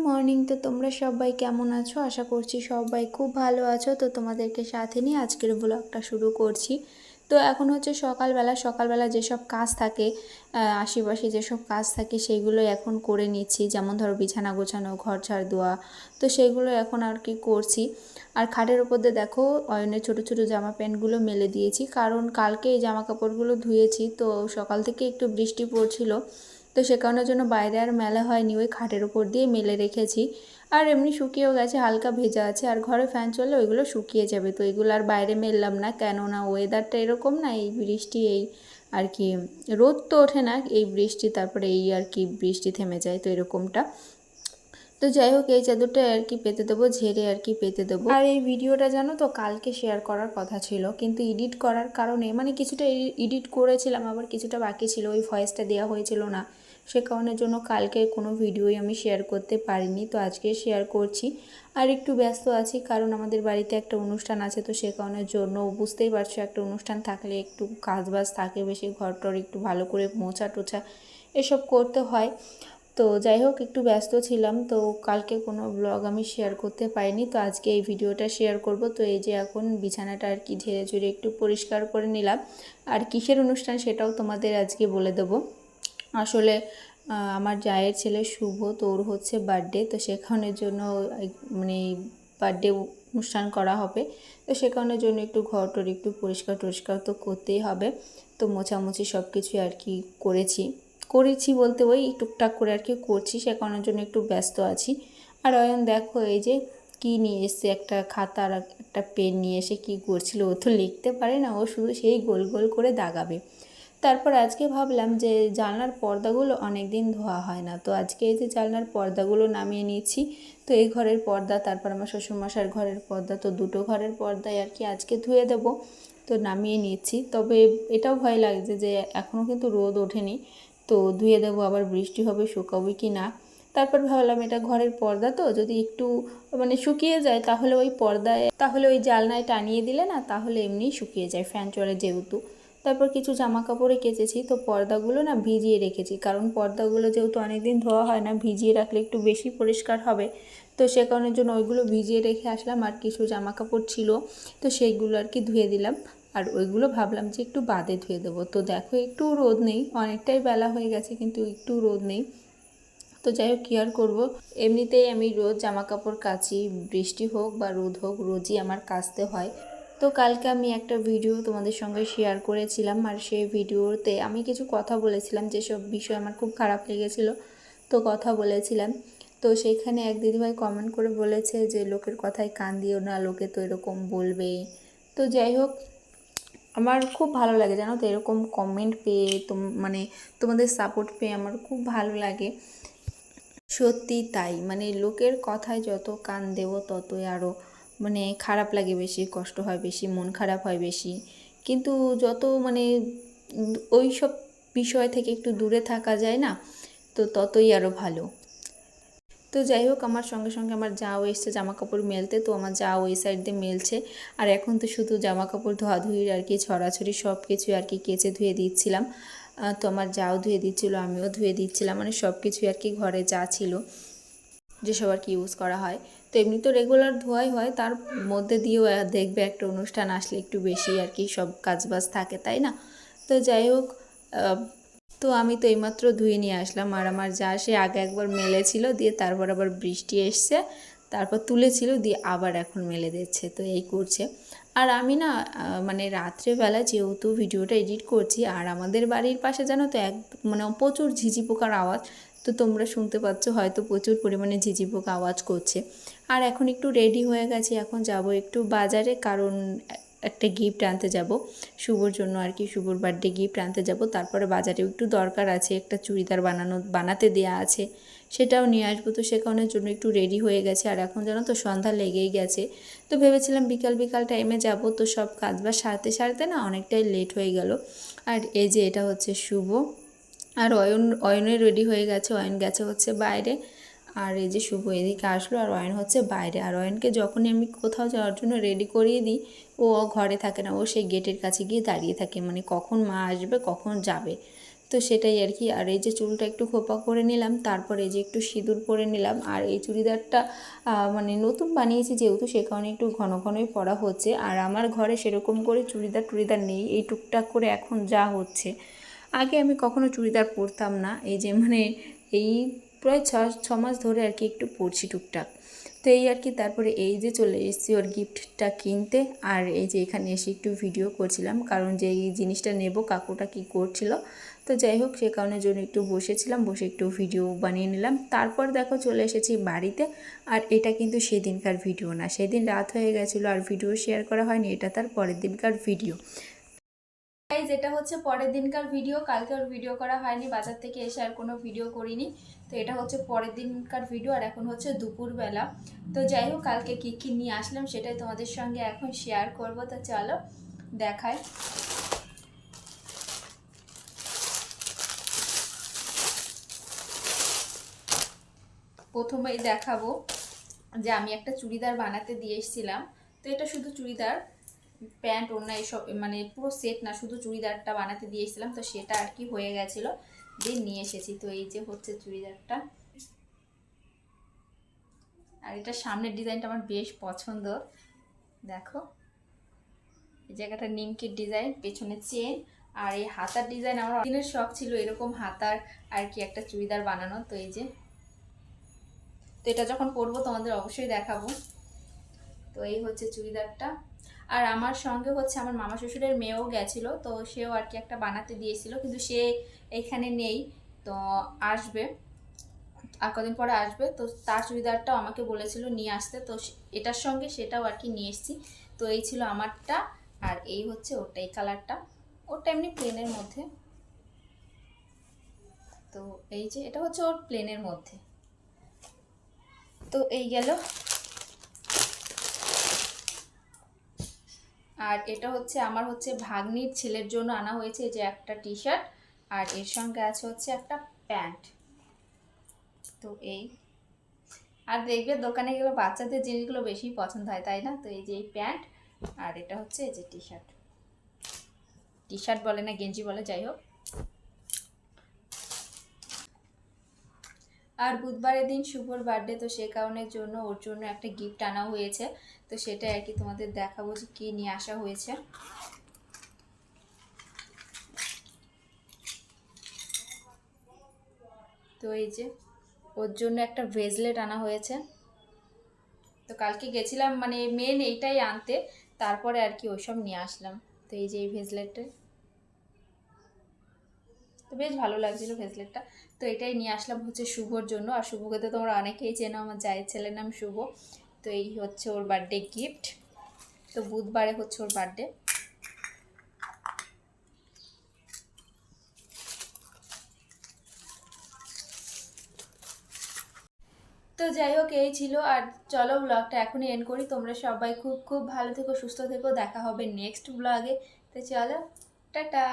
Morning. তো তোমরা সবাই কেমন আছো? আশা করছি সবাই খুব ভালো আছো। তো তোমাদেরকে সাথে নিয়ে আজকের ব্লগটা শুরু করছি। তো এখন হচ্ছে সকালবেলা যেসব কাজ থাকে, আশেপাশে যেসব কাজ থাকে সেইগুলো এখন করে নিচ্ছি। যেমন ধরো বিছানা গোছানো, ঘর ঝাড় দেওয়া, তো সেইগুলো এখন আর কি করছি। আর খাটের ওপর দিয়ে দেখো অয়নের ছোটো ছোটো জামা প্যান্টগুলো মেলে দিয়েছি, কারণ কালকে এই জামা কাপড়গুলো ধুয়েছি। তো সকাল থেকে একটু বৃষ্টি পড়ছিল, তো সে কারণের জন্য বাইরে আর মেলা হয়নি, ওই খাটের উপর দিয়ে মেলে রেখেছি। আর এমনি শুকিয়েও গেছে, হালকা ভেজা আছে। আর ঘরে ফ্যান চললে ওইগুলো শুকিয়ে যাবে, তো এগুলো আর বাইরে মেললাম না, কেননা ওয়েদারটা এরকম না, এই বৃষ্টি এই আর কি, রোদ তো ওঠে না, এই বৃষ্টি, তারপরে এই আর কি বৃষ্টি থেমে যায়, তো এরকমটা। তো যাই হোক, এই চাদরটা আর কি পেতে দেবো, ঝেড়ে আর কি পেতে দেবো। আর এই ভিডিওটা জানো তো কালকে শেয়ার করার কথা ছিল, কিন্তু এডিট করার কারণে মানে কিছুটা এডিট করেছিলাম, আবার কিছুটা বাকি ছিল, ওই ভয়েসটা দেওয়া হয়েছিল না, সে কারণের জন্য কালকে কোনো ভিডিওই আমি শেয়ার করতে পারিনি। তো আজকে শেয়ার করছি। আর একটু ব্যস্ত আছি, কারণ আমাদের বাড়িতে একটা অনুষ্ঠান আছে, তো সে কারণের জন্য বুঝতেই পারছো, একটা অনুষ্ঠান থাকলে একটু কাজবাজ থাকে বেশি, ঘরটর একটু ভালো করে মোছা টোছা এসব করতে হয়। তো যাই হোক, একটু ব্যস্ত ছিলাম, তো কালকে কোনো ব্লগ আমি শেয়ার করতে পারিনি। তো আজকে এই ভিডিওটা শেয়ার করব। তো এই যে এখন বিছানাটা আর কি ঝেড়ে ঝুড়ে একটু পরিষ্কার করে নিলাম। আর কিসের অনুষ্ঠান সেটাও তোমাদের আজকে বলে দেবো। আসলে আমার জায়ের ছেলে শুভ, তো ওর হচ্ছে বার্থডে, তো সেখানের জন্য মানে বার্থডে অনুষ্ঠান করা হবে। তো সে কারণের জন্য একটু ঘর টর একটু পরিষ্কার টরিষ্কার তো করতেই হবে। তো মোছামুছি সব কিছুই আর কি করেছি বলতে ওই টুকটাক করে আর কি করছি, সে কারণের জন্য একটু ব্যস্ত আছি। আর অয়ন দেখো এই যে কি নিয়ে এসছে, একটা খাতা আর একটা পেন নিয়ে এসে কি করছিল, ও তো লিখতে পারে না, ও শুধু সেই গোল গোল করে দাগাবে। তারপর আজকে ভাবলাম যে জানলার পর্দাগুলো অনেক দিন ধোয়া হয় না, তো আজকে এই যে জানলার পর্দাগুলো নামিয়ে নিয়েছি। তো এই ঘরের পর্দা, তারপর আমার শ্বশুরমশাইয়ের ঘরের পর্দা, তো দুটো ঘরের পর্দায় আর কি আজকে ধুয়ে দেবো। তো নামিয়ে নিচ্ছি, তবে এটাও ভয় লাগছে যে এখনও কিন্তু রোদ ওঠেনি, তো ধুয়ে দেবো আবার বৃষ্টি হবে, শুকাবে কি না। তারপর ভাবলাম এটা ঘরের পর্দা, তো যদি একটু মানে শুকিয়ে যায় তাহলে ওই পর্দায়, তাহলে ওই জালনায় টানিয়ে দিলে না, তাহলে এমনিই শুকিয়ে যায়, ফ্যান চলে যেহেতু। তারপর কিছু জামা কাপড়ে কেচেছি, তো পর্দাগুলো না ভিজিয়ে রেখেছি, কারণ পর্দাগুলো যেহেতু অনেকদিন ধোয়া হয় না, ভিজিয়ে রাখলে একটু বেশি পরিষ্কার হবে। তো সে কারণের জন্য ওইগুলো ভিজিয়ে রেখে আসলাম। আর কিছু জামা কাপড় ছিল, তো সেইগুলো আর কি ধুয়ে দিলাম। আর ওইগুলো ভাবলাম যে একটু বাদে ধুয়ে দেবো। তো দেখো একটু রোদ নেই, অনেকটাই বেলা হয়ে গেছে কিন্তু একটু রোদ নেই। তো যাই হোক, কী আর করবো, এমনিতেই আমি রোজ জামা কাপড় কাচি, বৃষ্টি হোক বা রোদ হোক, রোজই আমার কাচতে হয়। তো কালকে আমি একটা ভিডিও তোমাদের সঙ্গে শেয়ার করেছিলাম, আর সেই ভিডিওতে আমি কিছু কথা বলেছিলাম যেসব বিষয় আমার খুব খারাপ লেগেছিল, তো কথা বলেছিলাম। তো সেইখানে এক দিদিভাই কমেন্ট করে বলেছে যে লোকের কথায় কান দিও না, লোকে তো এরকম বলবেই। তো যাই হোক, আমার খুব ভালো লাগে জানো তো, এরকম কমেন্ট পেয়ে, মানে তোমাদের সাপোর্ট পেয়ে আমার খুব ভালো লাগে। সত্যি তাই, মানে লোকের কথায় যত কান দেবো ততই আরও মানে খারাপ লাগে বেশি, কষ্ট হয় বেশি, মন খারাপ হয় বেশি। কিন্তু যত মানে ওই সব বিষয় থেকে একটু দূরে থাকা যায় না, তো ততই আরও ভালো। তো যাই হোক, আমার সঙ্গে সঙ্গে আমার যাও এসছে জামা কাপড় মেলতে, তো আমার যাও ওই সাইড দিয়ে মেলছে। আর এখন তো শুধু জামা কাপড় ধোয়াধুয়ির আর কি ছড়াছড়ি সব কিছু আর কি কেচে ধুয়ে দিচ্ছিলাম। তো আমার যাও ধুয়ে দিচ্ছিলো, আমিও ধুয়ে দিচ্ছিলাম, মানে সব কিছুই আর কি ঘরে যা ছিল যেসব আর কি ইউজ করা হয়। তো এমনি তো রেগুলার ধোয়াই হয়, তার মধ্যে দিয়েও দেখবে একটা অনুষ্ঠান আসলে একটু বেশি আর কি সব কাজবাজ থাকে, তাই না? তো যাই হোক, তো আমি তো এইমাত্র ধুয়ে নিয়ে আসলাম। আর আমার যা সে আগে একবার মেলেছিল, দিয়ে তারপর আবার বৃষ্টি এসছে, তারপর তুলেছিল, দিয়ে আবার এখন মেলে দিচ্ছে, তো এই করছে। আর আমি না মানে রাত্রেবেলা যেহেতু ভিডিওটা এডিট করছি, আর আমাদের বাড়ির পাশে জানো তো মানে প্রচুর ঝিঝি পোকার আওয়াজ, তো তোমরা শুনতে পাচ্ছ হয়তো প্রচুর পরিমাণে ঝিঝি পোকা আওয়াজ করছে। আর এখন একটু রেডি হয়ে গেছি, এখন যাব একটু বাজারে, কারণ একটা গিফট আনতে যাব শুভর জন্য আর কি, শুভর বার্থডে গিফট আনতে যাব। তারপরে বাজারেও একটু দরকার আছে, একটা চুড়িদার বানাতে দেয়া আছে, সেটাও নিয়ে আসবো। তো সে কারণের জন্য একটু রেডি হয়ে গেছে। আর এখন জানো তো সন্ধ্যা লেগেই গেছে, তো ভেবেছিলাম বিকাল বিকাল টাইমে যাব, তো সব কাজ বাজ সারতে সারতে না অনেকটাই লেট হয়ে গেল। আর এই যে এটা হচ্ছে শুভ, আর অয়নের রেডি হয়ে গেছে, অয়ন গেছে হচ্ছে বাইরে। আর এই যে শুভ এদিকে আসলো, আর অয়ন হচ্ছে বাইরে। আর অয়নকে যখনই আমি কোথাও যাওয়ার জন্য রেডি করিয়ে দিই, ও ঘরে থাকে না, ও সেই গেটের কাছে গিয়ে দাঁড়িয়ে থাকে, মানে কখন মা আসবে কখন যাবে। তো সেটাই আর কি। আর এই যে চুলটা একটু খোপা করে নিলাম, তারপর এই যে একটু সিঁদুর পরে নিলাম। আর এই চুড়িদারটা মানে নতুন বানিয়েছি যেহেতু, সে কারণে একটু ঘন ঘনই পরা হচ্ছে। আর আমার ঘরে সেরকম করে চুড়িদার নেই, এই টুকটাক করে এখন যা হচ্ছে। আগে আমি কখনো চুড়িদার পরতাম না, এই যে মানে এই প্রায় ছ মাস ধরে আর কি একটু পরছি টুকটাক। তো এই আর কি। তারপরে এই যে চলে এসেছি ওর গিফটটা কিনতে। আর এই যে এখানে এসে একটু ভিডিও করছিলাম, কারণ যে এই জিনিসটা নেব কাকুটা কি করছিল। তো যাই হোক, সে কারণের জন্য একটু বসেছিলাম, বসে একটু ভিডিও বানিয়ে নিলাম। তারপর দেখো চলে এসেছি বাড়িতে। আর এটা কিন্তু সেদিনকার ভিডিও না, সেদিন রাত হয়ে গেছিলো আর ভিডিও শেয়ার করা হয়নি, এটা তার পরের দিনকার ভিডিও। যেটা হচ্ছে পরের দিনকার ভিডিও, কালকে আর ভিডিও করা হয়নি, বাজার থেকে এসে আর কোনো ভিডিও করিনি। তো এটা হচ্ছে পরের দিনকার ভিডিও, আর এখন হচ্ছে দুপুরবেলা। তো যাই হোক, কালকে কী কী নিয়ে আসলাম সেটাই তোমাদের সঙ্গে এখন শেয়ার করব। তো চলো দেখাই। প্রথমেই দেখাবো যে আমি একটা চুড়িদার বানাতে দিয়ে এসেছিলাম। তো এটা শুধু চুড়িদার, প্যান্ট ওড়না এসব মানে পুরো সেট না, শুধু চুড়িদারটা বানাতে দিয়ে এসেছিলাম। তো সেটা আর কি হয়ে গেছিলো, দিয়ে নিয়ে এসেছি। তো এই যে হচ্ছে চুড়িদারটা, আর এটা সামনের ডিজাইনটা আমার বেশ পছন্দ। দেখো এই জায়গাটা নিমকির ডিজাইন, পেছনে চেন, আর এই হাতার ডিজাইন আমার দিনের শখ ছিল এরকম হাতার আর কি একটা চুড়িদার বানানো। তো এই যে, তো এটা যখন পরবো তোমাদের অবশ্যই দেখাবো। তো এই হচ্ছে চুড়িদারটা। আর আমার সঙ্গে হচ্ছে আমার মামা শ্বশুরের মেয়েও গেছিলো, তো সেও আর কি একটা বানাতে দিয়েছিল, কিন্তু সে এখানে নেই, তো আসবে আর কদিন পরে আসবে। তো তার চুড়িদারটাও আমাকে বলেছিল নিয়ে আসতে, তো এটার সঙ্গে সেটাও আর কি নিয়ে এসেছি। তো এই ছিল আমারটা, আর এই হচ্ছে ওটা, এই কালারটা, ওটা এমনি প্লেনের মধ্যে। তো এই যে এটা হচ্ছে ওর প্লেনের মধ্যে। তো এই গেল। আর এটা হচ্ছে আমার হচ্ছে ভাগ্নির ছেলের জন্য আনা হয়েছে, যে একটা টি শার্ট, আর এর সঙ্গে আছে হচ্ছে একটা প্যান্ট। তো এই, আর দেখবে দোকানে গেলে বাচ্চাদের জিনিসগুলো বেশি পছন্দ হয়, তাই না? তো এই যে এই প্যান্ট, আর এটা হচ্ছে এই যে টি শার্ট, টি শার্ট বলে না গেঞ্জি বলে, যাই হোক। আর বুধবারের দিন শুভর বার্থডে, তো সে কারণের জন্য ওর জন্য একটা গিফট আনা হয়েছে। তো সেটা আর কি তোমাদের দেখাবো যে কী নিয়ে আসা হয়েছে। তো এই যে ওর জন্য একটা ব্রেসলেট আনা হয়েছে। তো কালকে গেছিলাম মানে মেন এইটাই আনতে, তারপরে আর কি ওইসব নিয়ে আসলাম। তো এই যে এই ব্রেসলেটটা, তো বেশ ভালো লাগছিলো ব্রেসলেটটা। তো এটাই নিয়ে আসলাম হচ্ছে শুভর জন্য। আর শুভকে তো তোমরা অনেকেই চেনো, আমার জায়ের ছেলের নাম শুভ। তো এই হচ্ছে ওর বার্থডে গিফট। তো বুধবারে হচ্ছে ওর বার্থডে। তো যাই হোক, এই ছিল। আর চলো ব্লগটা এখনই এন্ড করি। তোমরা সবাই খুব খুব ভালো থেকো, সুস্থ থেকো, দেখা হবে নেক্সট ব্লগে। তো চলো, টাটা।